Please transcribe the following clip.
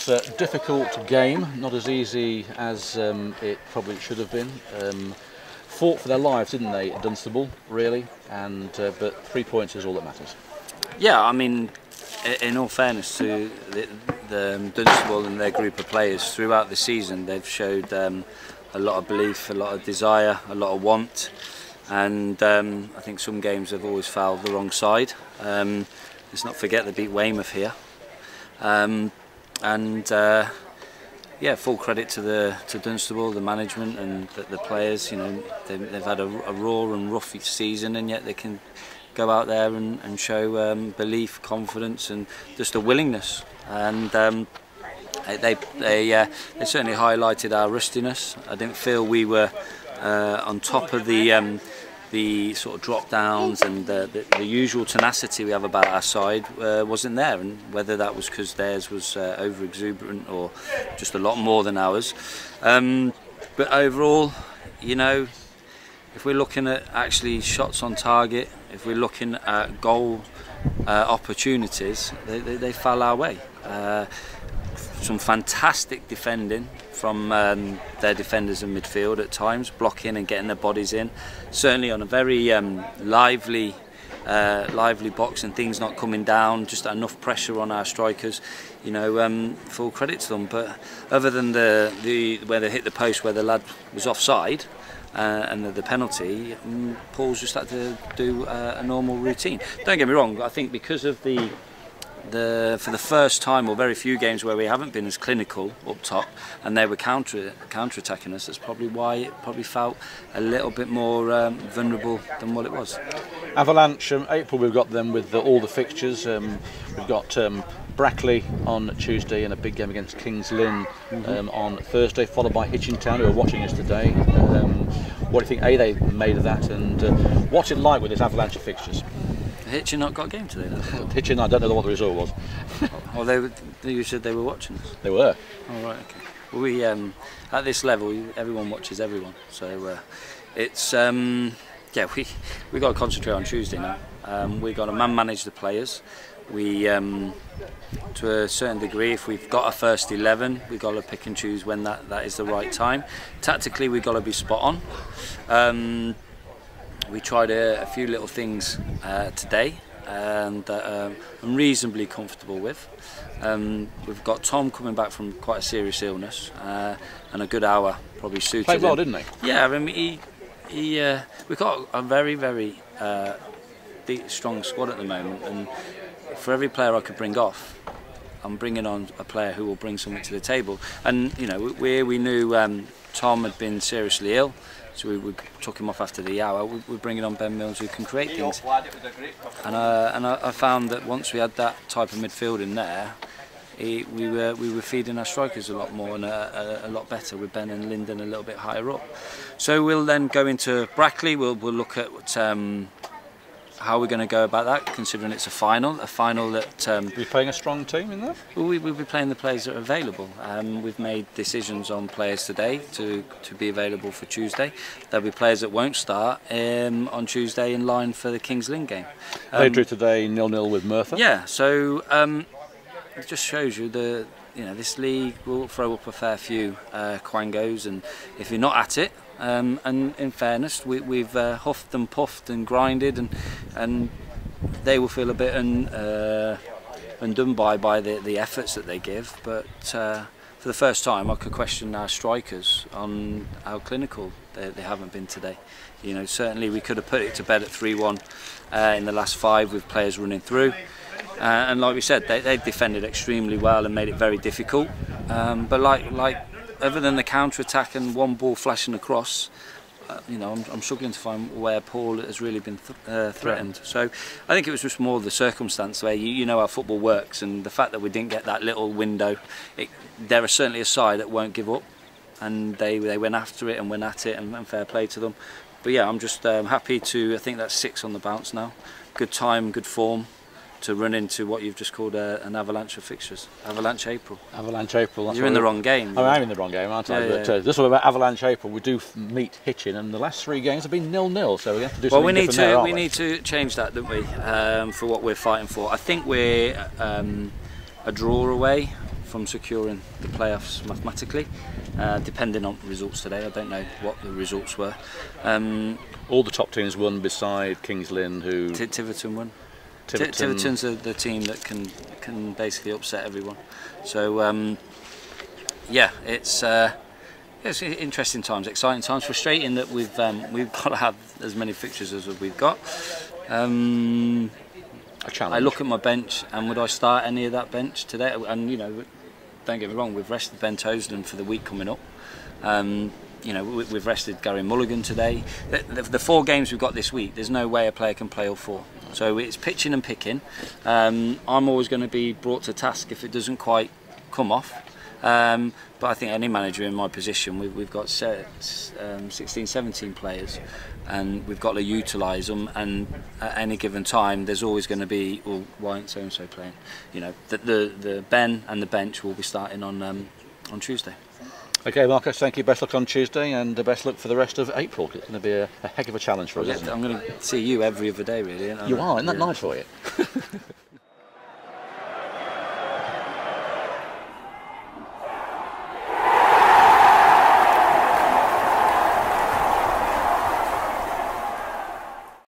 was a difficult game, not as easy as it probably should have been. Fought for their lives, didn't they, at Dunstable, really? And but 3 points is all that matters. Yeah, I mean, in all fairness to the Dunstable and their group of players, throughout the season they've showed a lot of belief, a lot of desire, a lot of want, and I think some games have always fouled the wrong side. Let's not forget they beat Weymouth here, yeah, full credit to Dunstable, the management and the players. You know, they've had a raw and rough season, and yet they can go out there and show belief, confidence, and just a willingness. And they certainly highlighted our rustiness. I didn't feel we were on top of the sort of drop downs, and the usual tenacity we have about our side wasn't there, and whether that was because theirs was over exuberant or just a lot more than ours. But overall, you know, if we're looking at actually shots on target, if we're looking at goal opportunities, they fell our way. Some fantastic defending from their defenders in midfield at times, blocking and getting their bodies in. Certainly on a very lively box, and things not coming down, just enough pressure on our strikers. You know, full credit to them. But other than where they hit the post where the lad was offside, and the penalty, Paul's just had to do a normal routine. Don't get me wrong, I think because of for the first time, or very few games where we haven't been as clinical up top, and they were counter-attacking us, that's probably why it probably felt a little bit more vulnerable than what it was. Avalanche, April, we've got them with all the fixtures. We've got Brackley on Tuesday and a big game against Kings Lynn on Thursday, followed by Hitchin, who are watching us today. What do you think, they made of that, and what's it like with this Avalanche fixtures? Hitchin not got a game today then? Hitchin, I don't know what the result was. Well, you said they were watching us. They were. Oh, right, okay. Well, we at this level, everyone watches everyone. So it's yeah, we got to concentrate on Tuesday now. We got to manage the players. We to a certain degree, if we've got a first 11, we've got to pick and choose when that is the right time. Tactically, we've got to be spot on. We tried a few little things today that I'm reasonably comfortable with. We've got Tom coming back from quite a serious illness, and a good hour probably suited him. Played well, didn't he? Yeah, I mean, we've got a very deep, strong squad at the moment, and for every player I could bring off, I'm bringing on a player who will bring something to the table. And you know, we knew Tom had been seriously ill, so we took him off after the hour. We're bringing on Ben Mills, who can create things. And I found that once we had that type of midfield in there, we were feeding our strikers a lot more and a lot better, with Ben and Lyndon a little bit higher up. So we'll then go into Brackley. We'll look at how we're going to go about that, considering it's a final that... Are you playing a strong team in that? We'll be playing the players that are available. We've made decisions on players today to be available for Tuesday. There'll be players that won't start on Tuesday in line for the Kings Lynn game. They drew today 0-0 with Merthyr. Yeah, so it just shows you this league will throw up a fair few quangos, and if you're not at it, and in fairness, we've huffed and puffed and grinded, and they will feel a bit undone by the efforts that they give. But for the first time, I could question our strikers on how clinical they haven't been today. You know, certainly we could have put it to bed at 3-1 in the last 5 with players running through. And like we said, they've defended extremely well and made it very difficult. But like other than the counter-attack and one ball flashing across, you know, I'm struggling to find where Paul has really been threatened. So I think it was just more the circumstance where you know how football works, and the fact that we didn't get that little window. There are certainly a side that won't give up, and they went after it and went at it, and fair play to them. But yeah, I'm just happy to. I think that's 6 on the bounce now. Good time, good form to run into what you've just called an avalanche of fixtures. Avalanche April. Avalanche April. You're in the wrong game. I'm in the wrong game, aren't I? But this one about Avalanche April. We do meet Hitchin, and the last 3 games have been 0-0. So we have to do something different there, we need to change that, don't we? For what we're fighting for. I think we're a draw away from securing the playoffs mathematically, depending on results today. I don't know what the results were. All the top teams won beside Kings Lynn, who... Tiverton won. Tiverton's the team that can basically upset everyone. So yeah, it's interesting times, exciting times, frustrating that we've got to have as many fixtures as we've got. A challenge. I look at my bench, and would I start any of that bench today? And you know, don't get me wrong, we've rested Ben Toasden for the week coming up. You know, we've rested Gary Mulligan today. The 4 games we've got this week, there's no way a player can play all 4. So it's pitching and picking. I'm always going to be brought to task if it doesn't quite come off. But I think any manager in my position, we've got 16, 17 players, and we've got to utilise them. And at any given time, there's always going to be, well, why aren't so and so playing? You know, the Ben and the bench will be starting on Tuesday. Okay, Marcus, thank you. Best luck on Tuesday, and the best luck for the rest of April. It's going to be a heck of a challenge for us, isn't it? I'm going to see you every other day, really. You are, isn't that nice for you?